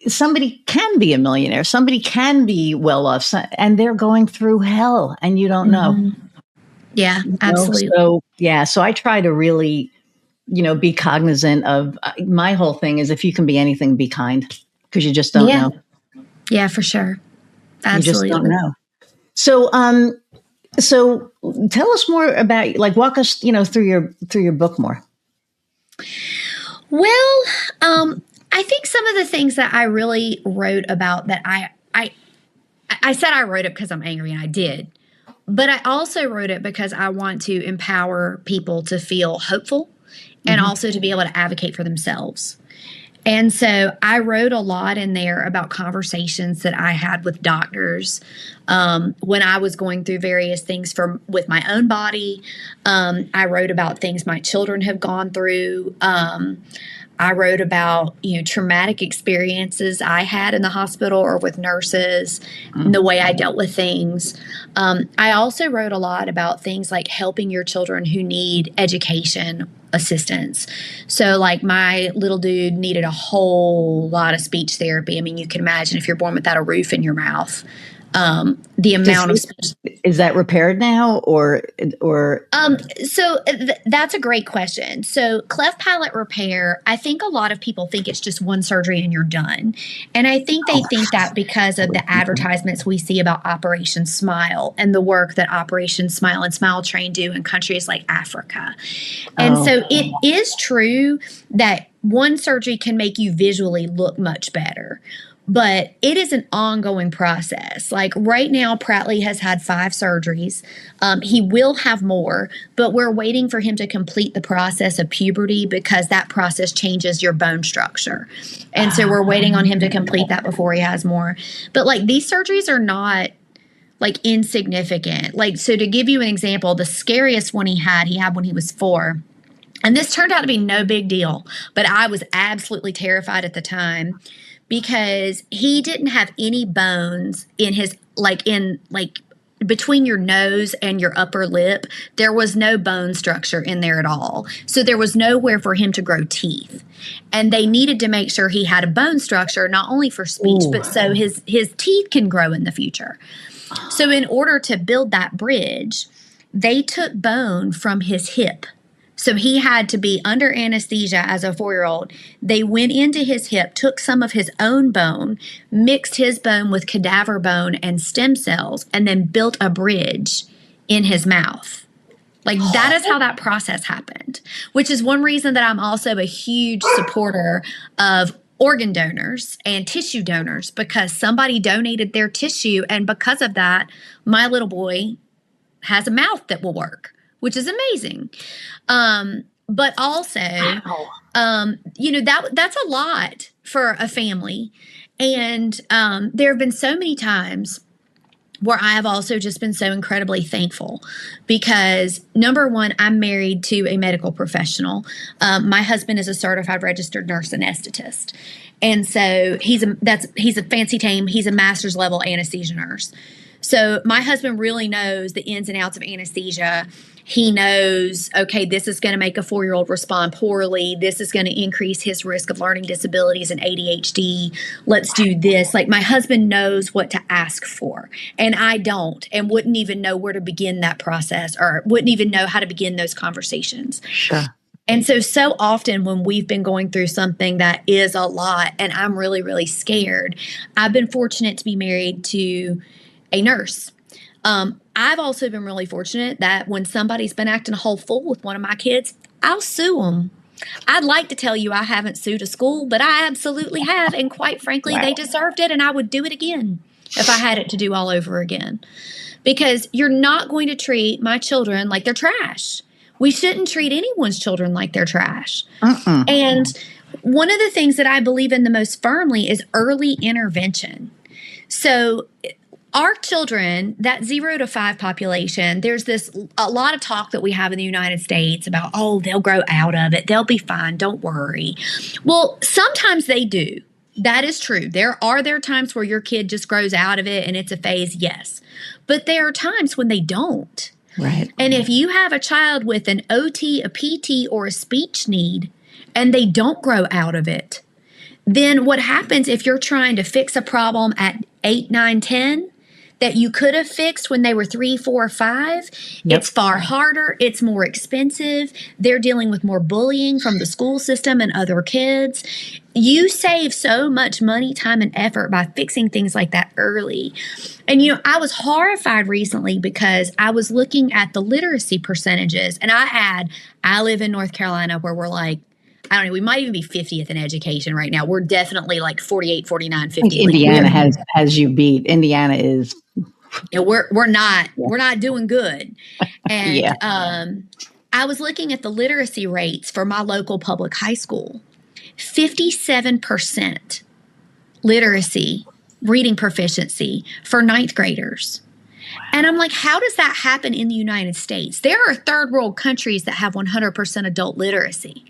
somebody can be a millionaire, somebody can be well off, and they're going through hell and you don't know. Yeah, absolutely. So I try to really, be cognizant of my whole thing is if you can be anything, be kind, because you just don't know. Yeah, for sure. Absolutely. You just don't know. So tell us more about, walk us, through your book more. Well, I think some of the things that I really wrote about that I said I wrote it because I'm angry, and I did, but I also wrote it because I want to empower people to feel hopeful and also to be able to advocate for themselves. And so I wrote a lot in there about conversations that I had with doctors when I was going through various things with my own body. I wrote about things my children have gone through. I wrote about, traumatic experiences I had in the hospital or with nurses, and the way I dealt with things. I also wrote a lot about things like helping your children who need education assistance. So like my little dude needed a whole lot of speech therapy. I mean, you can imagine if you're born without a roof in your mouth, the amount of speech. Is that repaired now or that's a great question. So cleft palate repair, I think a lot of people think it's just one surgery and you're done. And I think they think that because of the advertisements we see about Operation Smile and the work that Operation Smile and Smile Train do in countries like Africa. And so it is true that one surgery can make you visually look much better. But it is an ongoing process. Like right now, Prattley has had 5 surgeries. He will have more, but we're waiting for him to complete the process of puberty because that process changes your bone structure. And so we're waiting on him to complete that before he has more. But like these surgeries are not like insignificant. Like, so to give you an example, the scariest one he had when he was 4. And this turned out to be no big deal, but I was absolutely terrified at the time. Because he didn't have any bones in his, between your nose and your upper lip, there was no bone structure in there at all. So there was nowhere for him to grow teeth. And they needed to make sure he had a bone structure, not only for speech, but so his teeth can grow in the future. So in order to build that bridge, they took bone from his hip. So he had to be under anesthesia as a 4-year-old. They went into his hip, took some of his own bone, mixed his bone with cadaver bone and stem cells, and then built a bridge in his mouth. Like that is how that process happened, which is one reason that I'm also a huge supporter of organ donors and tissue donors, because somebody donated their tissue. And because of that, my little boy has a mouth that will work, which is amazing. But also, that's a lot for a family. And there have been so many times where I have also just been so incredibly thankful because, number one, I'm married to a medical professional. My husband is a certified registered nurse anesthetist. And so he's a fancy name. He's a master's level anesthesia nurse. So my husband really knows the ins and outs of anesthesia. He knows, okay, this is going to make a 4-year-old respond poorly. This is going to increase his risk of learning disabilities and ADHD. Let's do this. Like, my husband knows what to ask for, and I don't, and wouldn't even know where to begin that process, or wouldn't even know how to begin those conversations. Sure. And so often when we've been going through something that is a lot and I'm really, really scared, I've been fortunate to be married to a nurse. I've also been really fortunate that when somebody's been acting a whole fool with one of my kids, I'll sue them. I'd like to tell you I haven't sued a school, but I absolutely have. And quite frankly, They deserved it, and I would do it again if I had it to do all over again. Because you're not going to treat my children like they're trash. We shouldn't treat anyone's children like they're trash. And one of the things that I believe in the most firmly is early intervention. So our children, that 0 to 5 population, there's a lot of talk that we have in the United States about, oh, they'll grow out of it. They'll be fine. Don't worry. Well, sometimes they do. That is true. There are times where your kid just grows out of it and it's a phase, yes. But there are times when they don't. Right. And if you have a child with an OT, a PT, or a speech need, and they don't grow out of it, then what happens if you're trying to fix a problem at 8, 9, 10 that you could have fixed when they were 3, 4, 5? Yep. It's far harder. It's more expensive. They're dealing with more bullying from the school system and other kids. You save so much money, time, and effort by fixing things like that early. And, I was horrified recently because I was looking at the literacy percentages, and I live in North Carolina where we're like, I don't know, we might even be 50th in education right now. We're definitely like 48, 49, 50. I think Indiana has you beat. Indiana is. We're not doing good. And I was looking at the literacy rates for my local public high school. 57% literacy, reading proficiency for 9th graders. And I'm like, how does that happen in the United States? There are third world countries that have 100% adult literacy.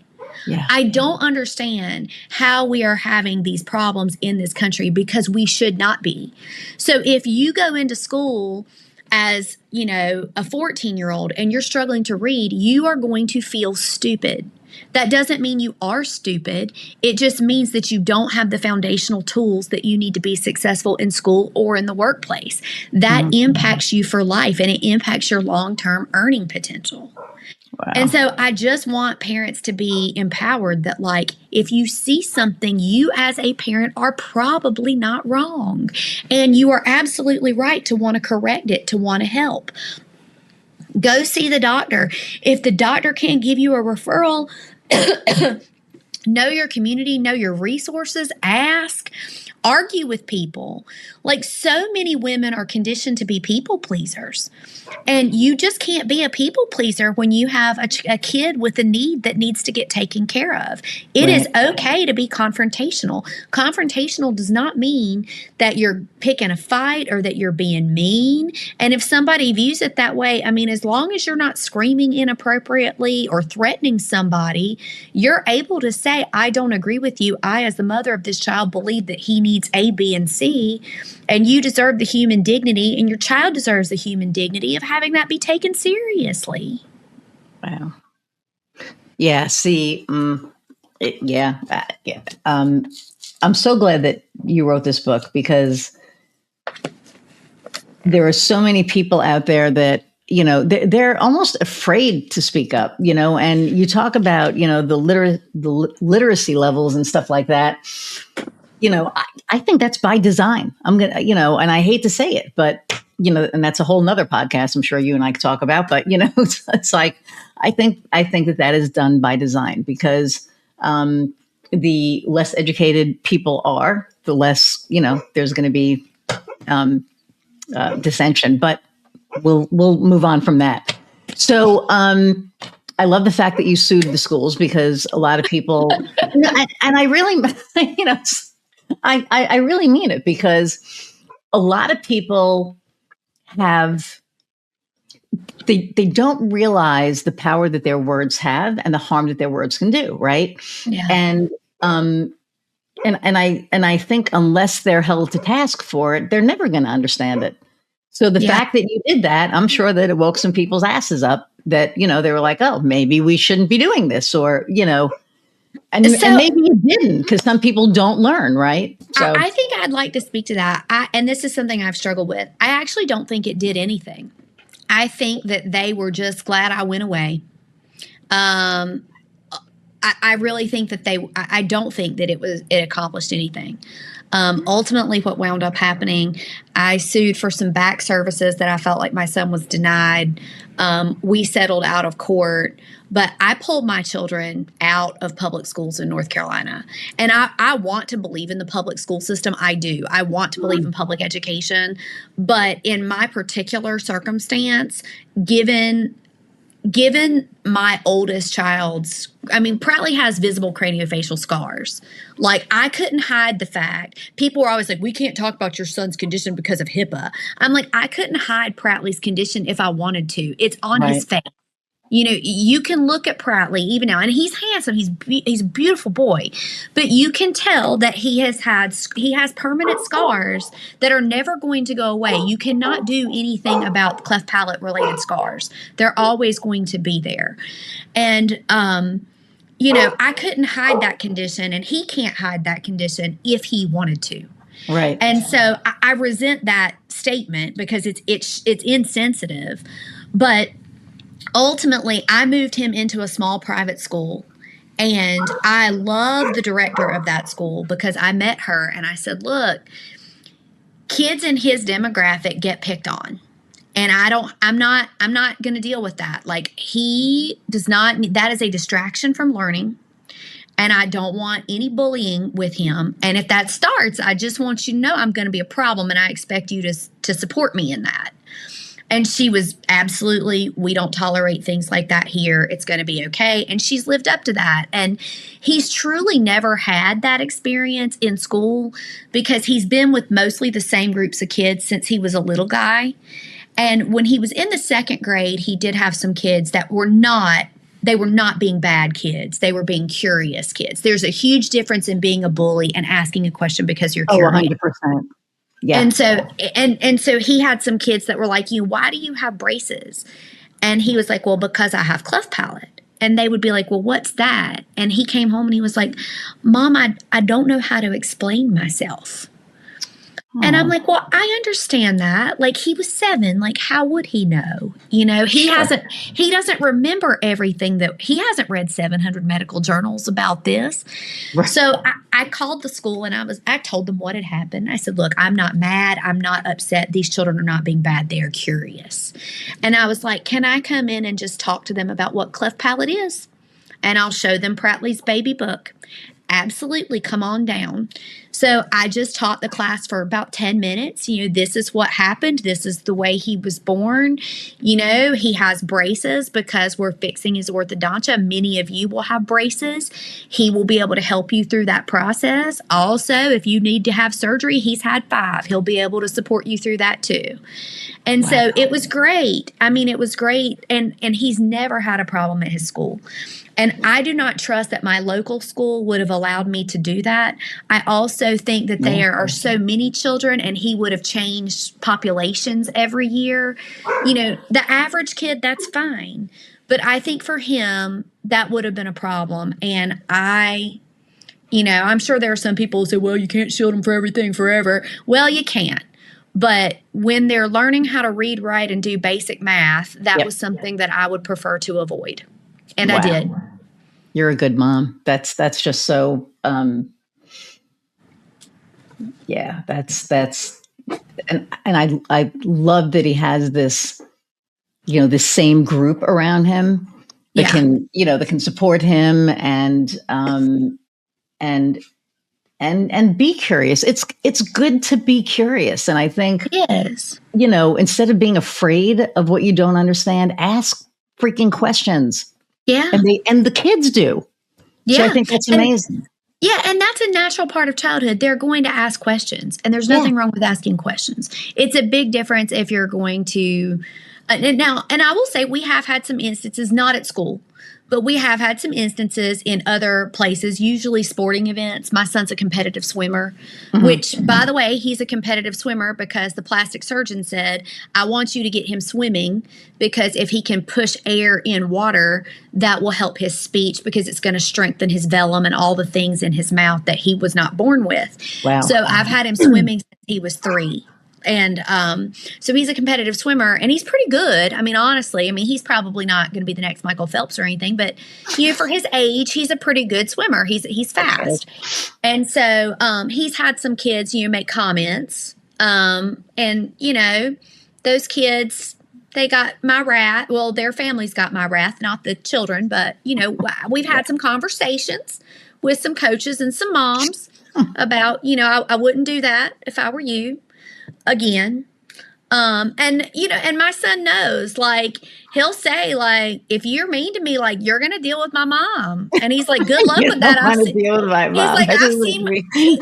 Yeah. I don't understand how we are having these problems in this country because we should not be. So if you go into school as, a 14-year-old and you're struggling to read, you are going to feel stupid. That doesn't mean you are stupid. It just means that you don't have the foundational tools that you need to be successful in school or in the workplace. That impacts you for life, and it impacts your long-term earning potential. Wow. And so I just want parents to be empowered that, like, if you see something, you as a parent are probably not wrong. And you are absolutely right to want to correct it, to want to help. Go see the doctor. If the doctor can't give you a referral, know your community, know your resources, ask, argue with people. Like, so many women are conditioned to be people pleasers. And you just can't be a people pleaser when you have a kid with a need that needs to get taken care of. It is okay to be confrontational. Confrontational does not mean that you're picking a fight or that you're being mean. And if somebody views it that way, I mean, as long as you're not screaming inappropriately or threatening somebody, you're able to say, I don't agree with you. I, as the mother of this child, believe that he needs A, B, and C, and you deserve the human dignity, and your child deserves the human dignity of having that be taken seriously. Wow. Yeah. See. I'm so glad that you wrote this book because there are so many people out there that, they're almost afraid to speak up, and you talk about, the literacy levels and stuff like that. I think that's by design. I'm going to, and I hate to say it, but, and that's a whole nother podcast I'm sure you and I could talk about, but, it's like, I think that is done by design because the less educated people are, the less, there's going to be dissension, but we'll move on from that. So I love the fact that you sued the schools because a lot of people, and I really, I really mean it because a lot of people have, they don't realize the power that their words have and the harm that their words can do, right? Yeah. And I think unless they're held to task for it, they're never going to understand it. So the fact that you did that, I'm sure that it woke some people's asses up that, they were like, oh, maybe we shouldn't be doing this, or, and maybe you didn't, because some people don't learn, right? So I think I'd like to speak to that. And this is something I've struggled with. I actually don't think it did anything. I think that they were just glad I went away. I really think that I don't think that it accomplished anything. Ultimately, what wound up happening, I sued for some back services that I felt like my son was denied. We settled out of court, but I pulled my children out of public schools in North Carolina. And I want to believe in the public school system. I do. I want to believe in public education. But in my particular circumstance, given my oldest child's, Pratley has visible craniofacial scars. Like, I couldn't hide the fact. People were always like, we can't talk about your son's condition because of HIPAA. I'm like, I couldn't hide Pratley's condition if I wanted to. It's on his face. You can look at Pratley even now, and he's handsome. He's a beautiful boy, but you can tell that he has permanent scars that are never going to go away. You cannot do anything about cleft palate related scars. They're always going to be there. And, I couldn't hide that condition, and he can't hide that condition if he wanted to. Right. And so I resent that statement because it's insensitive, but ultimately, I moved him into a small private school, and I love the director of that school because I met her and I said, look, kids in his demographic get picked on. And I'm not going to deal with that. Like, he does not, that is a distraction from learning. And I don't want any bullying with him. And if that starts, I just want you to know I'm going to be a problem, and I expect you to support me in that. And she was absolutely, we don't tolerate things like that here. It's going to be okay. And she's lived up to that. And he's truly never had that experience in school because he's been with mostly the same groups of kids since he was a little guy. And when he was in the second grade, he did have some kids that were not being bad kids. They were being curious kids. There's a huge difference in being a bully and asking a question because you're curious. 100%. Yeah. And so he had some kids that were like, why do you have braces? And he was like, well, because I have cleft palate. And they would be like, well, what's that? And he came home and he was like, Mom, I don't know how to explain myself. And I'm like, well, I understand that. Like, he was 7. Like, how would he know? He doesn't remember everything he hasn't read 700 medical journals about this. Right. So I called the school and I told them what had happened. I said, look, I'm not mad. I'm not upset. These children are not being bad. They're curious. And I was like, can I come in and just talk to them about what cleft palate is? And I'll show them Pratley's baby book. Absolutely, come on down. So I just taught the class for about 10 minutes. This is what happened. This is the way he was born. He has braces because we're fixing his orthodontia. Many of you will have braces. He will be able to help you through that process. Also, if you need to have surgery, he's had 5. He'll be able to support you through that too. And so it was great. It was great. And he's never had a problem at his school. And I do not trust that my local school would have allowed me to do that. I also think that there are so many children, and he would have changed populations every year. The average kid, that's fine. But I think for him, that would have been a problem. And I'm sure there are some people who say, well, you can't shield them for everything forever. Well, you can't. But when they're learning how to read, write, and do basic math, that was something that I would prefer to avoid. And I did. You're a good mom. That's just so, that's, and I love that he has this, this same group around him that can support him and be curious. It's good to be curious. And I think, yes, instead of being afraid of what you don't understand, ask freaking questions. Yeah. And the kids do. Yeah. So I think that's amazing. Yeah, and that's a natural part of childhood. They're going to ask questions, and there's nothing wrong with asking questions. It's a big difference if you're going to and I will say we have had some instances, not at school, but we have had some instances in other places, usually sporting events. My son's a competitive swimmer, which, by the way, he's a competitive swimmer because the plastic surgeon said, I want you to get him swimming because if he can push air in water, that will help his speech because it's going to strengthen his velum and all the things in his mouth that he was not born with. Wow. So I've had him swimming since he was 3. And so he's a competitive swimmer, and he's pretty good. I mean, honestly, he's probably not going to be the next Michael Phelps or anything, but for his age, he's a pretty good swimmer. He's fast, and so he's had some kids, make comments, and those kids, they got my wrath. Well, their families got my wrath, not the children, but we've had some conversations with some coaches and some moms about I wouldn't do that if I were you. Again. And my son knows, like, he'll say, like, if you're mean to me, like, you're going to deal with my mom. And he's like, good luck with that. I've deal with my mom. He's like,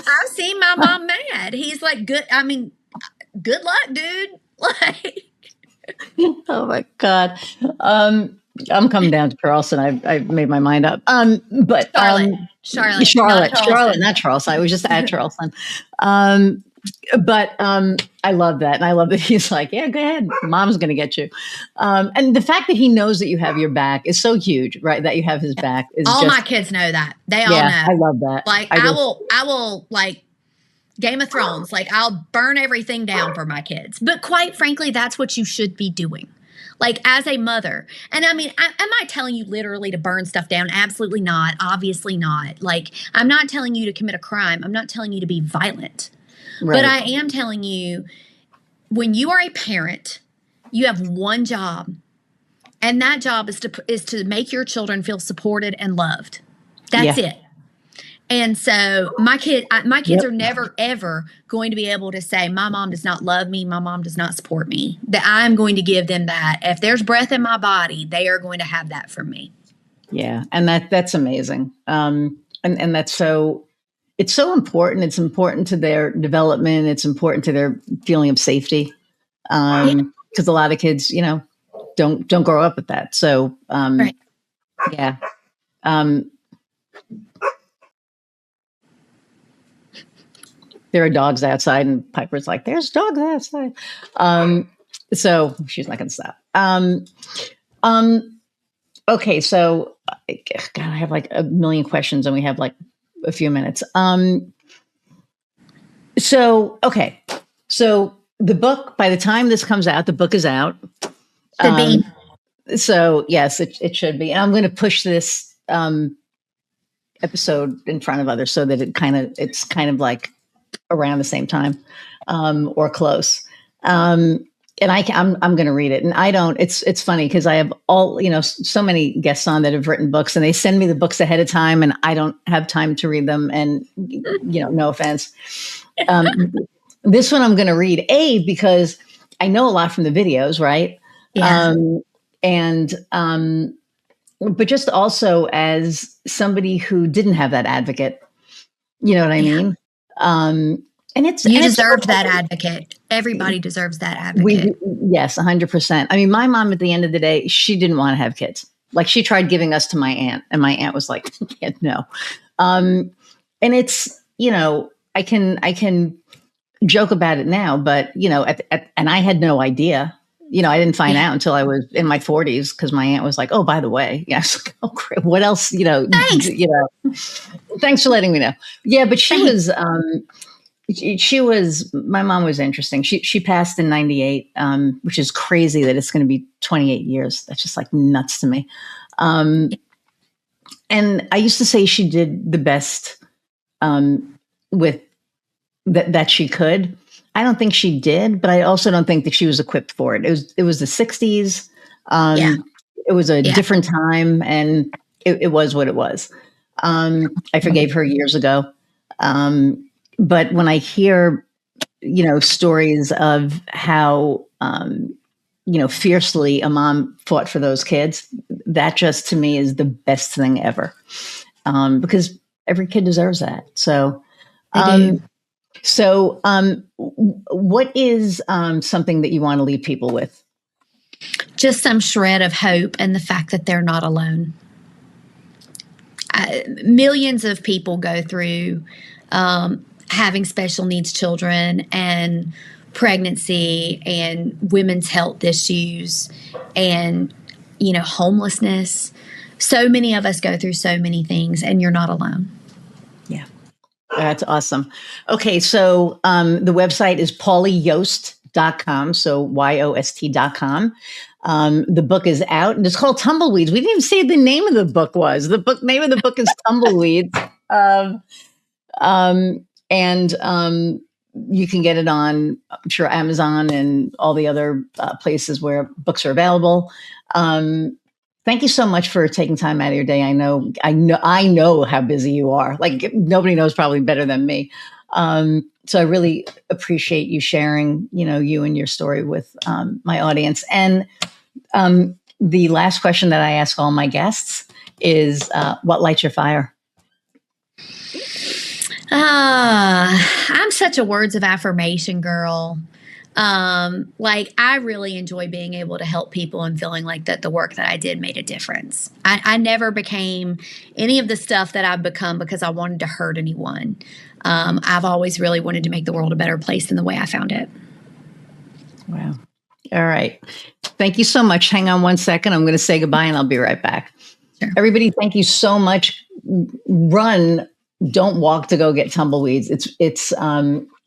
I've seen my mom mad. He's like, good luck, dude. Like, oh my God. I'm coming down to Charleston. I've made my mind up. But Charlotte, not Charleston. I was just at Charleston. But I love that. And I love that he's like, yeah, go ahead. Mom's going to get you. And the fact that he knows that you have your back is so huge, right? That you have his back. Is all my kids know that. They all know. I love that. Like, I will like Game of Thrones. Like, I'll burn everything down for my kids. But quite frankly, that's what you should be doing. Like, as a mother. And am I telling you literally to burn stuff down? Absolutely not. Obviously not. Like, I'm not telling you to commit a crime. I'm not telling you to be violent. Right. But I am telling you, when you are a parent, you have one job, and that job is to make your children feel supported and loved. That's it. And so my kids are never, ever going to be able to say, my mom does not love me, my mom does not support me. That I'm going to give them that. If there's breath in my body, they are going to have that from me. Yeah, and that's amazing. And that's so... It's so important. It's important to their development. It's important to their feeling of safety. Because a lot of kids, don't grow up with that. So, right. Yeah. There are dogs outside, and Piper's like, there's dogs outside. So she's not going to stop. Okay. So, God, I have like a million questions, and we have like a few minutes. So the book, by the time this comes out, the book is out. So yes, it should be. And I'm going to push this episode in front of others so that it's kind of like around the same time or close. And I'm going to read it. And it's funny because I have so many guests on that have written books, and they send me the books ahead of time, and I don't have time to read them. And, no offense. This one I'm going to read, because I know a lot from the videos, right? Yeah. But just also as somebody who didn't have that advocate, you know what I mean? And you deserve that advocate. Everybody deserves that advocate. Yes, 100%. My mom, at the end of the day, she didn't want to have kids. Like, she tried giving us to my aunt, and my aunt was like, no. And it's, I can joke about it now, but, and I had no idea. I didn't find out until I was in my 40s, because my aunt was like, oh, by the way. Yeah, I was like, oh, great. What else? Thanks. Thanks for letting me know. Yeah, but she was... my mom was interesting. She passed in 98, which is crazy that it's going to be 28 years. That's just like nuts to me. And I used to say she did the best with that she could. I don't think she did, but I also don't think that she was equipped for it. It was the 60s. It was a different time, and it was what it was. I forgave her years ago. But when I hear, stories of how, fiercely a mom fought for those kids, that just to me is the best thing ever. Because every kid deserves that. So, They do. What is something that you want to leave people with? Just some shred of hope and the fact that they're not alone. Millions of people go through having special needs children and pregnancy and women's health issues and, homelessness. So many of us go through so many things, and you're not alone. Yeah, that's awesome. Okay, so the website is paulayost.com, so YOST.com. The book is out, and it's called Tumbleweeds. We didn't even say the name of the book was. The name of the book is Tumbleweeds. You can get it on, I'm sure, Amazon and all the other places where books are available. Thank you so much for taking time out of your day. I know how busy you are. Like, nobody knows probably better than me. So I really appreciate you sharing, you and your story with my audience. And the last question that I ask all my guests is, what lights your fire? I'm such a words of affirmation girl. I really enjoy being able to help people and feeling like that the work that I did made a difference. I never became any of the stuff that I've become because I wanted to hurt anyone. I've always really wanted to make the world a better place than the way I found it. Wow. All right. Thank you so much. Hang on one second. I'm going to say goodbye and I'll be right back. Sure. Everybody, thank you so much. Run, don't walk to go get Tumbleweeds. It's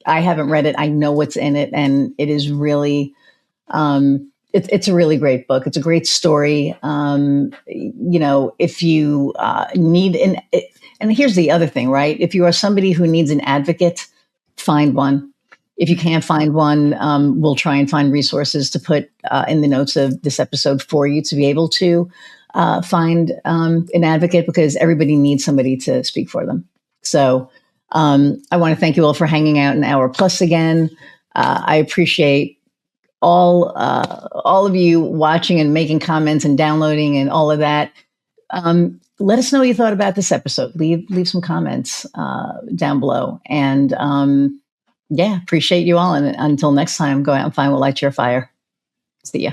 I haven't read it. I know what's in it, and it is really it's a really great book. It's a great story. If you need and here's the other thing, right? If you are somebody who needs an advocate, find one. If you can't find one, we'll try and find resources to put in the notes of this episode for you to be able to find an advocate, because everybody needs somebody to speak for them. So I want to thank you all for hanging out an hour plus again. I appreciate all of you watching and making comments and downloading and all of that. Let us know what you thought about this episode. Leave some comments down below. And appreciate you all. And until next time, go out and find what lights your fire. See ya.